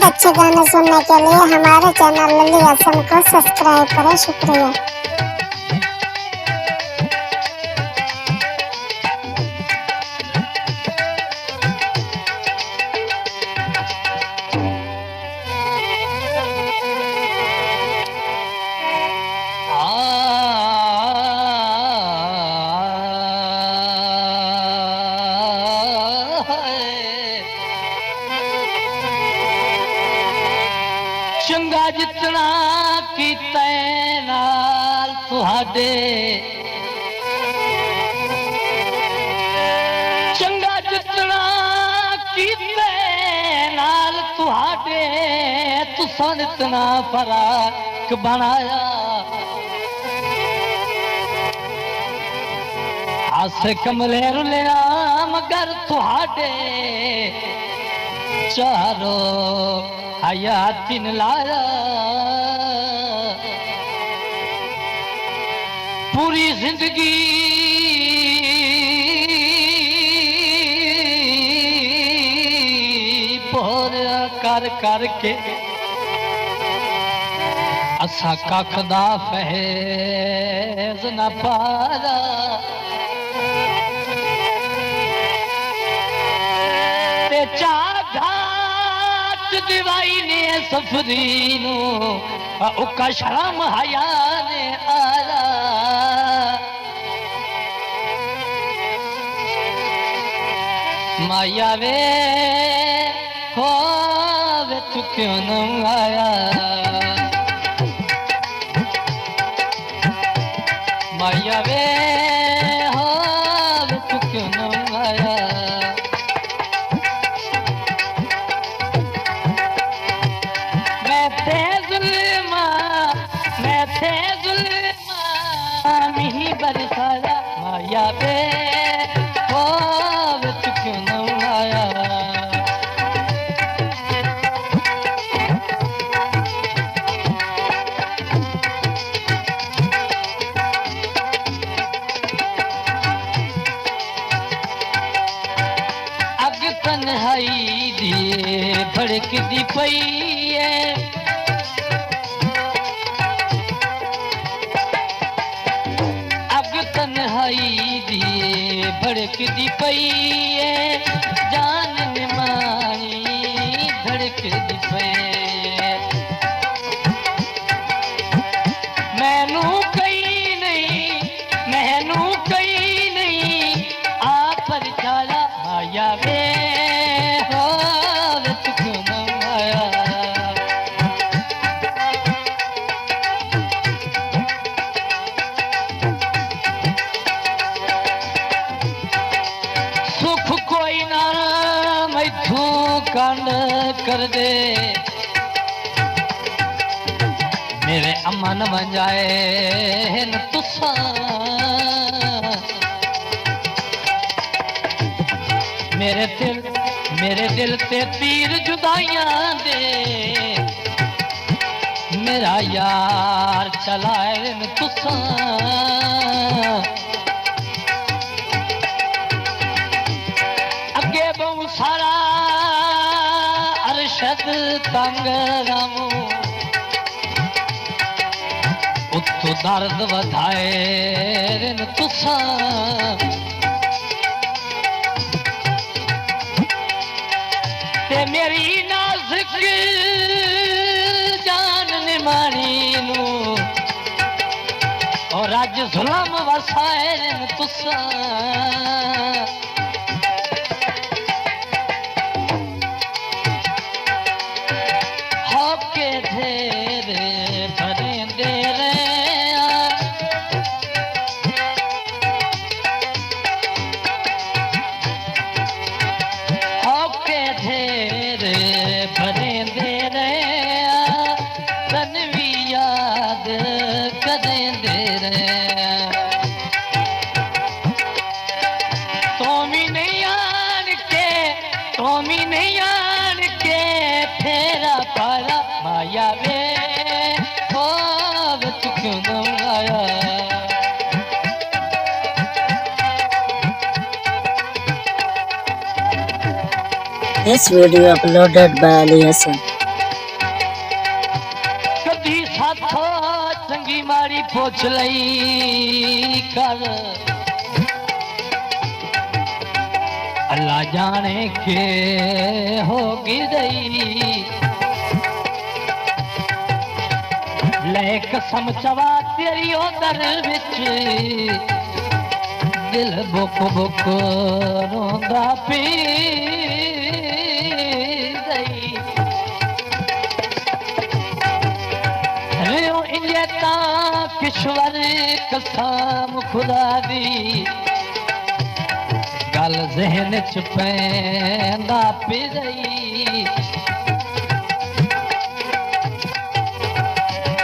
मजीद अच्छे गाने सुनने के लिए हमारे चैनल लली हसन को सब्सक्राइब करें। शुक्रिया। चंगा जितना कीते नाल तुहाडे, चंगा जितना कीते नाल तुहाडे, तुसन इतना फर्क बनाया। आसे कमले रुलिया मगर तुहाडे चारो हयाती न लाया। पूरी जिंदगी बोरिया कर करके असा कख दा फैज़ न पाया। ते चाघाट दिवाई ने सफरी नो उका शर्म हया ने आया। माया वे हो वे तू क्यों न आया। माया वे हो वे तू क्यों न आया। नहीं बरसाया। माया वे हो तू क्यों न आया। अग तन्हाई दिए भड़क दी पई है। तन्हाई दिए भड़क दी पई है। जान निमानी धड़क दी पई। मैनू कई नहीं, मैनू कई नहीं आप पर चाला। माया वे हो तू क्यों न आया। कोई ना मैथू कंड कर दे, मेरे अमन बन जाए न तुसा। मेरे दिल ते तीर जुदाइयां दे, मेरा यार चलाए न तुसा। बहु सारा अरशद तंग रामू उतो दर्द वधाए तुसा। ते मेरी नाजुक जान निमानी नू और अज जुल्म वसाए तुसा। धेरे भरेंदे रहिया, होके धेरे भरेंदे रहिया। तन भी याद करेंदे रहिया। तोमी नहीं आन के फेरा पारा। माया वे हो तू क्यों न आया। This video uploaded by Ali Hassan. चंगी माड़ी पोछ लई कर अल्लाह जाने के होगी रही ले कसम चवा तेरी दर विच दिल बुक बुक रोंदा पी गई रियो इंजेता किश्वर कसम खुदा दी गल जहन च पैंदा पी गई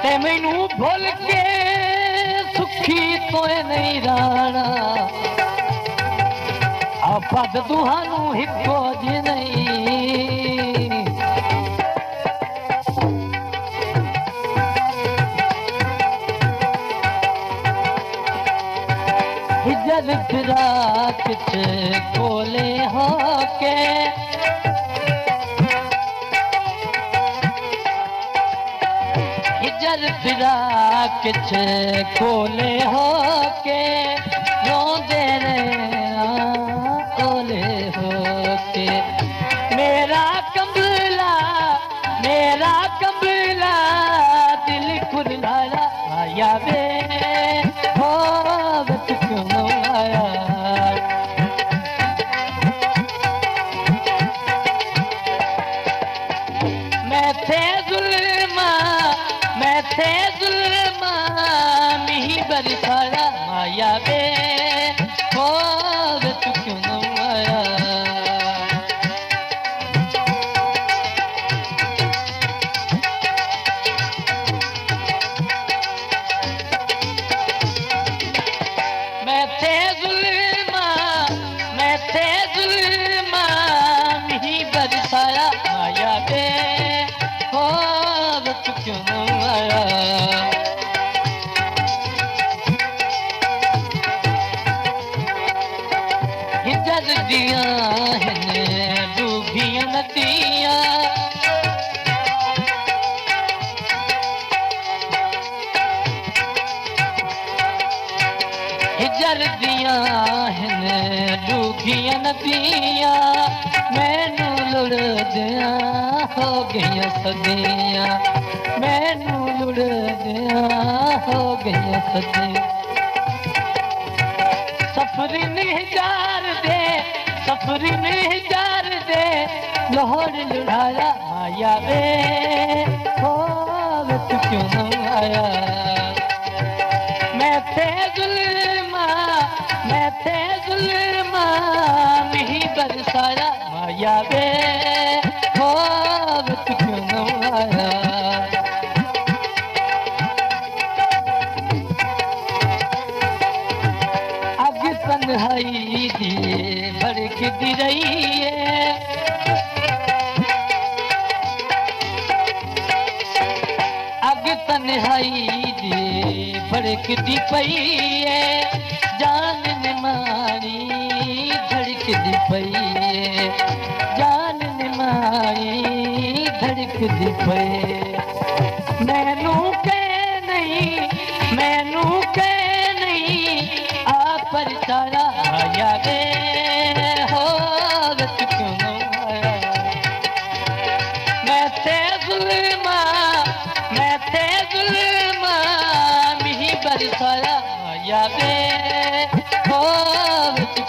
ते मैनू भुल के सुखी तोए नहीं राणा आपद तुहानू हिको जी नहीं हिजर फिराक च कोले होके हिजर फिराक च कोले होके रोंदे रहे ओले होके मेरा कमला दिल कुरलाया आया वे हो क्यों आया मैं थे जुल्मा मिही बरसाया माया वे हो क्यों आया मैं थे जुल्मा मिही बरसाया माया वे हो क्यों आया हिजर दिया डूबिया नदियां हिजर दिया डूबिया नदियां मैनू लुड़दिया हो गई सदियां मैनू लुड़दिया हो गई सदियां सफरी निजार दे लाहौर लुढ़ाया माया वे हो क्यों आया मैं थे जुल्मा मिही बरसाया माया वे हो क्यों आया तन्हाई दी भड़कती रही है अग तन्हाई दी भड़कती पई है जान ने मारी धड़कती पई है जान ने मारी धड़कती पई मैनू कह नहीं पर सारा आया वे हो क्यों आया मैं थे जुल्मा मिही बरसाया आया वे हो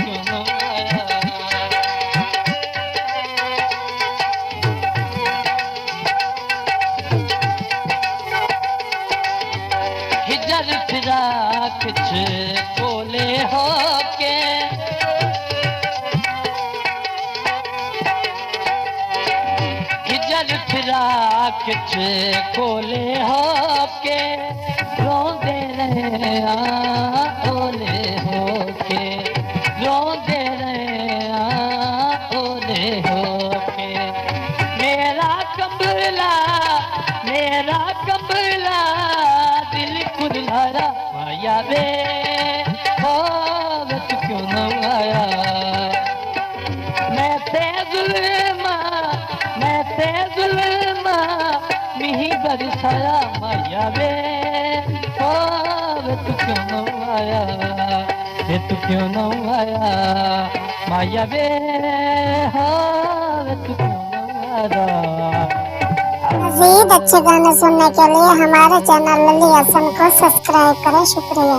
क्यों आया हिजर फिराक च कोले होके हिजर फिराक च कोले होके रोंदे रहे ओले होके रोंदे रहे ओले होके मेरा कमला दिल कुरलाया माया वे हो क्यों आया मैं थे जुल्मा मिही बरसाया माया वे तू क्यों न आया, वे तू क्यों न आया माया वे, हाँ वे तू क्यों न आया। मजीद अच्छे गाने सुनने के लिए हमारे चैनल लली असम को सब्सक्राइब करें। शुक्रिया।